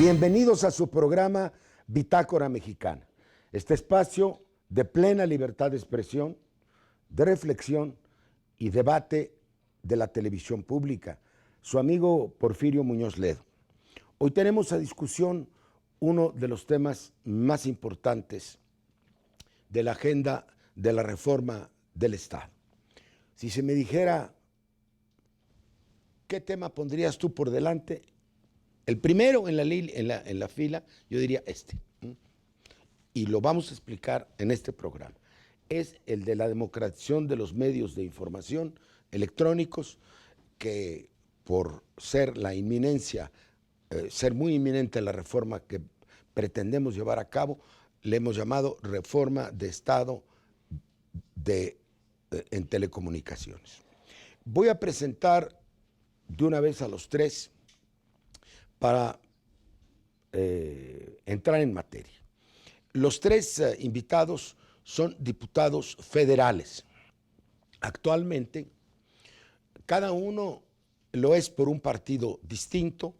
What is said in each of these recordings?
Bienvenidos a su programa Bitácora Mexicana, este espacio de plena libertad de expresión, de reflexión y debate de la televisión pública. Su amigo Porfirio Muñoz Ledo. Hoy tenemos a discusión uno de los temas más importantes de la agenda de la reforma del Estado. Si se me dijera, ¿qué tema pondrías tú por delante? El primero en la fila, yo diría este. Y lo vamos a explicar en este programa. Es el de la democratización de los medios de información electrónicos, que por ser la inminencia, ser muy inminente la reforma que pretendemos llevar a cabo, le hemos llamado reforma de Estado en telecomunicaciones. Voy a presentar de una vez a los tres para entrar en materia. Los tres invitados son diputados federales. Actualmente, cada uno lo es por un partido distinto.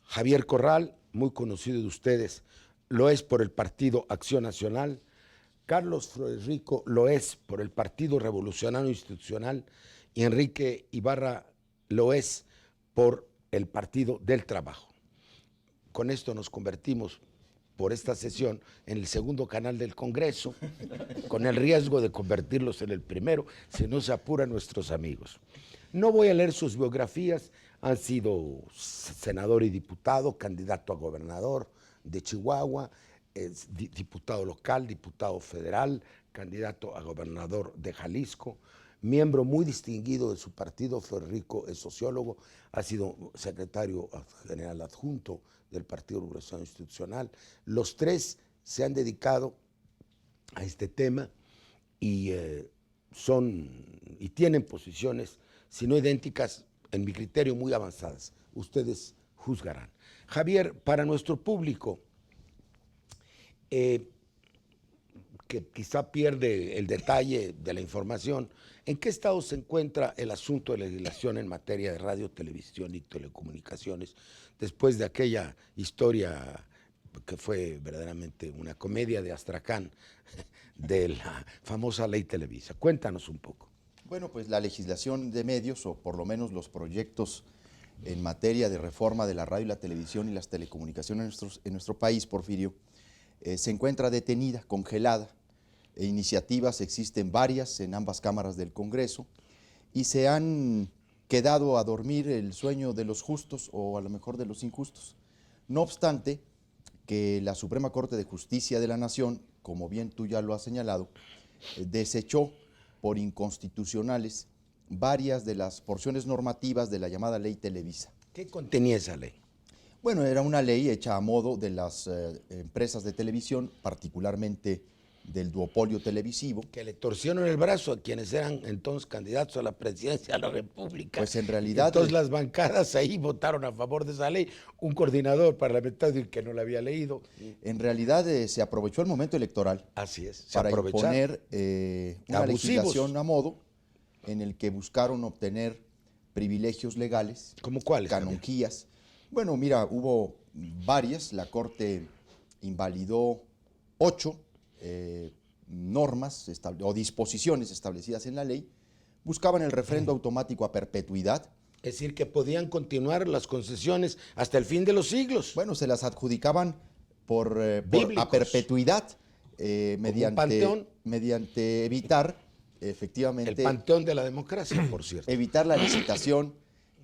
Javier Corral, muy conocido de ustedes, lo es por el Partido Acción Nacional. Carlos Flores Rico lo es por el Partido Revolucionario Institucional y Enrique Ibarra lo es por el Partido del Trabajo. Con esto nos convertimos por esta sesión en el segundo canal del Congreso, con el riesgo de convertirlos en el primero, si no se apuran nuestros amigos. No voy a leer sus biografías, han sido senador y diputado, candidato a gobernador de Chihuahua, diputado local, diputado federal, candidato a gobernador de Jalisco, miembro muy distinguido de su partido. Flores Rico es sociólogo, ha sido secretario general adjunto del Partido Revolucionario Institucional. Los tres se han dedicado a este tema y tienen posiciones, si no idénticas, en mi criterio muy avanzadas. Ustedes juzgarán. Javier, para nuestro público, que quizá pierde el detalle de la información, ¿en qué estado se encuentra el asunto de legislación en materia de radio, televisión y telecomunicaciones después de aquella historia que fue verdaderamente una comedia de Astracán de la famosa ley Televisa? Cuéntanos un poco. Bueno, pues la legislación de medios, o por lo menos los proyectos en materia de reforma de la radio, la televisión y las telecomunicaciones en nuestro país, Porfirio, se encuentra detenida, congelada. Iniciativas existen varias en ambas cámaras del Congreso y se han quedado a dormir el sueño de los justos o a lo mejor de los injustos. No obstante, que la Suprema Corte de Justicia de la Nación, como bien tú ya lo has señalado, desechó por inconstitucionales varias de las porciones normativas de la llamada Ley Televisa. ¿Qué contenía esa ley? Bueno, era una ley hecha a modo de las empresas de televisión, particularmente del duopolio televisivo. Que le torcieron el brazo a quienes eran entonces candidatos a la presidencia de la República. Pues en realidad... Entonces las bancadas ahí votaron a favor de esa ley. Un coordinador parlamentario que no la había leído. En realidad se aprovechó el momento electoral. Así es, para imponer una legislación a modo en el que buscaron obtener privilegios legales. ¿Cómo cuáles? Canonjías. Bueno, mira, hubo varias. La Corte invalidó 8 normas o disposiciones establecidas en la ley. Buscaban el refrendo automático a perpetuidad. Es decir, que podían continuar las concesiones hasta el fin de los siglos. Bueno, se las adjudicaban a perpetuidad, mediante evitar, efectivamente... El panteón de la democracia, por cierto. Evitar la licitación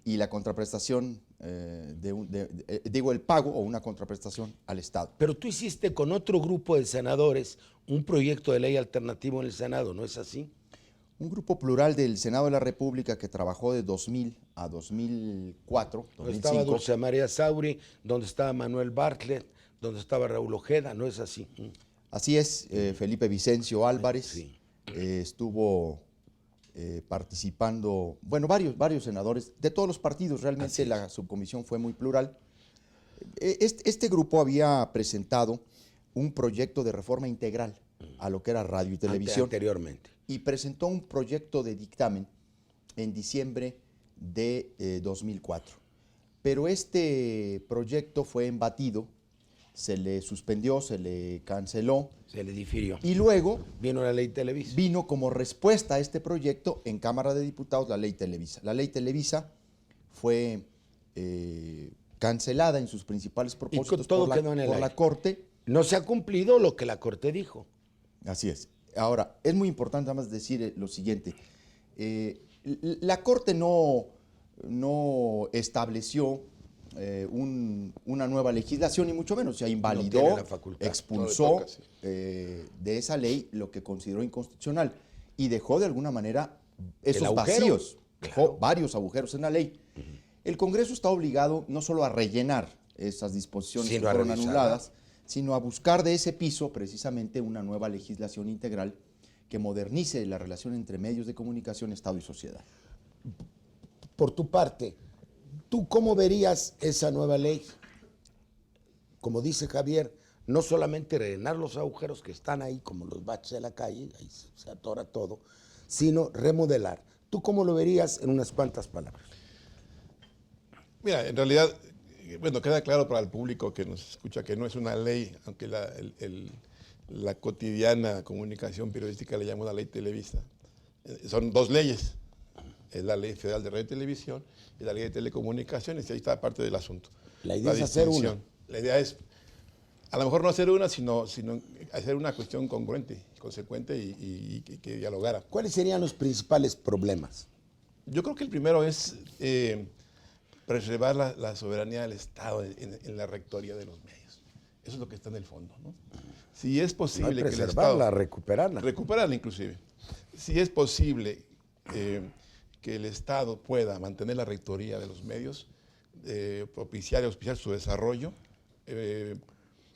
y la contraprestación, el pago o una contraprestación al Estado. Pero tú hiciste con otro grupo de senadores un proyecto de ley alternativo en el Senado, ¿no es así? Un grupo plural del Senado de la República que trabajó de 2000 a 2004, 2005. Donde estaba Dulce María Sauri, donde estaba Manuel Bartlett, donde estaba Raúl Ojeda, ¿no es así? Así es, Felipe Vicencio Álvarez, sí. Estuvo participando, bueno, varios senadores de todos los partidos. Realmente la subcomisión fue muy plural. Este grupo había presentado un proyecto de reforma integral a lo que era radio y televisión. Anteriormente. Y presentó un proyecto de dictamen en diciembre de 2004. Pero este proyecto fue embatido, se le suspendió, se le canceló. Se le difirió. Y luego Vino la ley Televisa. vino como respuesta a este proyecto en Cámara de Diputados la ley Televisa. La ley Televisa fue cancelada en sus principales propósitos todo por quedó en el la aire. Corte. No se ha cumplido lo que la Corte dijo. Así es. Ahora, es muy importante además decir lo siguiente. La Corte no estableció una nueva legislación, ni mucho menos. O sea, invalidó, tiene la facultad. expulsó No le toca, sí. de esa ley lo que consideró inconstitucional y dejó de alguna manera esos agujero. vacíos, dejó Claro. varios agujeros en la ley. El Congreso está obligado no solo a rellenar esas disposiciones Sino que a fueron revisarlas. anuladas, sino a buscar de ese piso precisamente una nueva legislación integral que modernice la relación entre medios de comunicación, Estado y sociedad. Por tu parte, ¿tú cómo verías esa nueva ley? Como dice Javier, no solamente rellenar los agujeros que están ahí, como los baches de la calle, ahí se atora todo, sino remodelar. ¿Tú cómo lo verías en unas cuantas palabras? Mira, en realidad, bueno, queda claro para el público que nos escucha que no es una ley, aunque la cotidiana comunicación periodística le llama una ley Televisa. Son dos leyes, es la Ley Federal de Radio y Televisión y la Ley de Telecomunicaciones, y ahí está parte del asunto. La idea es hacer una. La idea es, a lo mejor no hacer una, sino hacer una cuestión congruente, consecuente y que dialogara. ¿Cuáles serían los principales problemas? Yo creo que el primero es preservar la soberanía del Estado en la rectoría de los medios. Eso es lo que está en el fondo, ¿no? Si es No posible hay que el preservarla, Estado... recuperarla. Recuperarla inclusive. Si es posible que el Estado pueda mantener la rectoría de los medios, propiciar y auspiciar su desarrollo,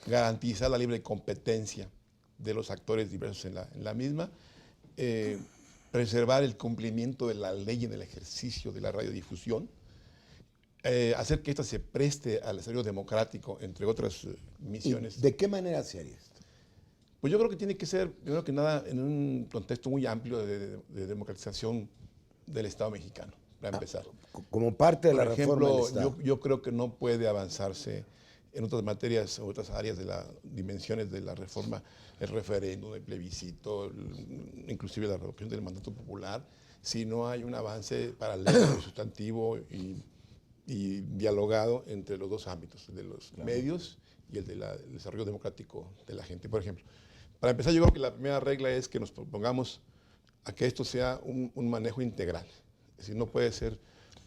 garantizar la libre competencia de los actores diversos en la misma, preservar el cumplimiento de la ley en el ejercicio de la radiodifusión, hacer que ésta se preste al desarrollo democrático, entre otras misiones. ¿Y de qué manera se haría esto? Pues yo creo que tiene que ser, primero que nada, en un contexto muy amplio de democratización del Estado mexicano, para empezar. Como parte de la Por reforma del ejemplo, Estado. yo creo que no puede avanzarse en otras materias o otras áreas de las dimensiones de la reforma, el referéndum, el plebiscito, inclusive la revocación del mandato popular, si no hay un avance paralelo, sustantivo y dialogado entre los dos ámbitos, el de los medios y el del desarrollo democrático de la gente. Por ejemplo, para empezar, yo creo que la primera regla es que nos propongamos a que esto sea un manejo integral. Es decir, no puede ser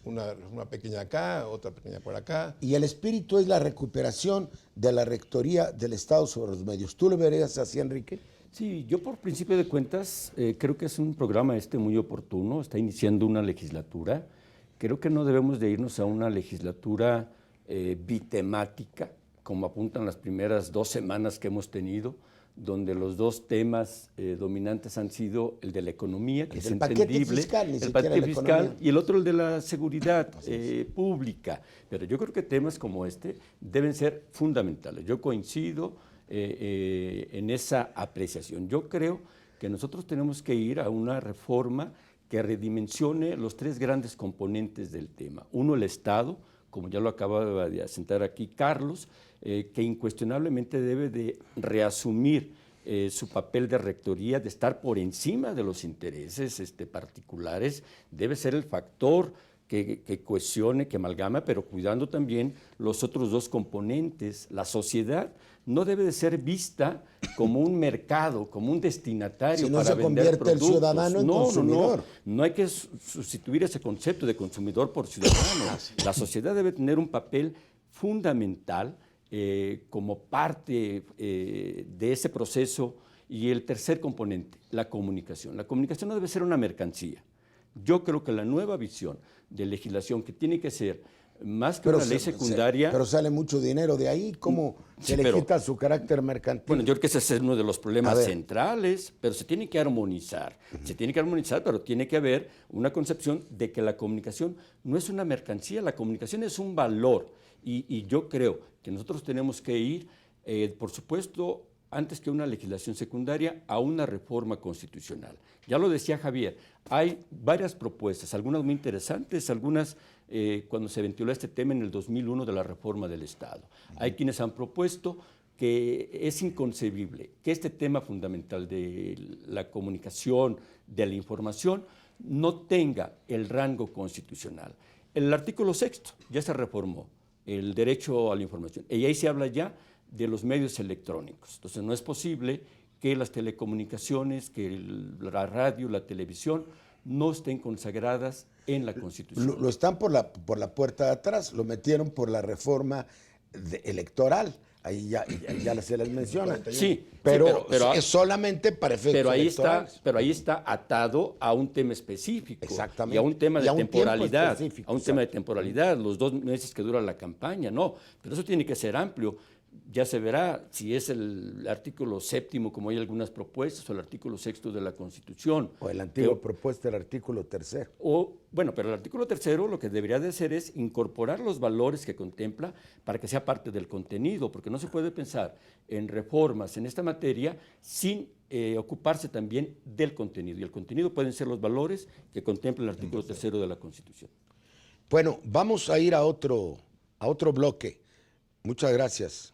una pequeña acá, otra pequeña por acá. Y el espíritu es la recuperación de la rectoría del Estado sobre los medios. ¿Tú lo verías así, Enrique? Sí, yo por principio de cuentas creo que es un programa muy oportuno, está iniciando una legislatura. Creo que no debemos de irnos a una legislatura bitemática, como apuntan las primeras 2 semanas que hemos tenido, donde los 2 temas dominantes han sido el de la economía, que es entendible, el paquete fiscal y el otro el de la seguridad pública. Pero yo creo que temas como este deben ser fundamentales. Yo coincido en esa apreciación. Yo creo que nosotros tenemos que ir a una reforma que redimensione los 3 grandes componentes del tema. Uno, el Estado, como ya lo acaba de asentar aquí Carlos, que incuestionablemente debe de reasumir su papel de rectoría, de estar por encima de los intereses particulares, debe ser el factor que cohesione, que amalgama, pero cuidando también los otros 2 componentes. La sociedad no debe de ser vista como un mercado, como un destinatario si no para se vender convierte productos. el ciudadano en consumidor. No hay que sustituir ese concepto de consumidor por ciudadano. La sociedad debe tener un papel fundamental como parte de ese proceso. Y el tercer componente, la comunicación. La comunicación no debe ser una mercancía. Yo creo que la nueva visión de legislación, que tiene que ser más que una ley secundaria... Pero sale mucho dinero de ahí, ¿cómo se le quita su carácter mercantil? Bueno, yo creo que ese es uno de los problemas centrales, pero se tiene que armonizar. Se tiene que armonizar, pero tiene que haber una concepción de que la comunicación no es una mercancía, la comunicación es un valor. Y yo creo que nosotros tenemos que ir, por supuesto, antes que una legislación secundaria, a una reforma constitucional. Ya lo decía Javier, hay varias propuestas, algunas muy interesantes, algunas cuando se ventiló este tema en el 2001 de la reforma del Estado. Hay quienes han propuesto que es inconcebible que este tema fundamental de la comunicación, de la información, no tenga el rango constitucional. El artículo 6 ya se reformó, el derecho a la información, y ahí se habla ya de los medios electrónicos. Entonces no es posible que las telecomunicaciones, que la radio, la televisión, no estén consagradas en la Constitución. Lo están por la puerta de atrás, lo metieron por la reforma electoral. Ahí ya se les menciona. Sí, pero es solamente para efectos electorales. Pero ahí está atado a un tema específico. Exactamente. Y a un tema de temporalidad. específico, A un tema de temporalidad, los 2 meses que dura la campaña, no. Pero eso tiene que ser amplio. Ya se verá si es el artículo 7, como hay algunas propuestas, o el artículo 6 de la Constitución. O el antiguo propuesta del artículo 3. Bueno, pero el artículo 3 lo que debería de hacer es incorporar los valores que contempla para que sea parte del contenido, porque no se puede pensar en reformas en esta materia sin ocuparse también del contenido. Y el contenido pueden ser los valores que contempla el artículo 3 de la Constitución. Bueno, vamos a ir a otro bloque. Muchas gracias.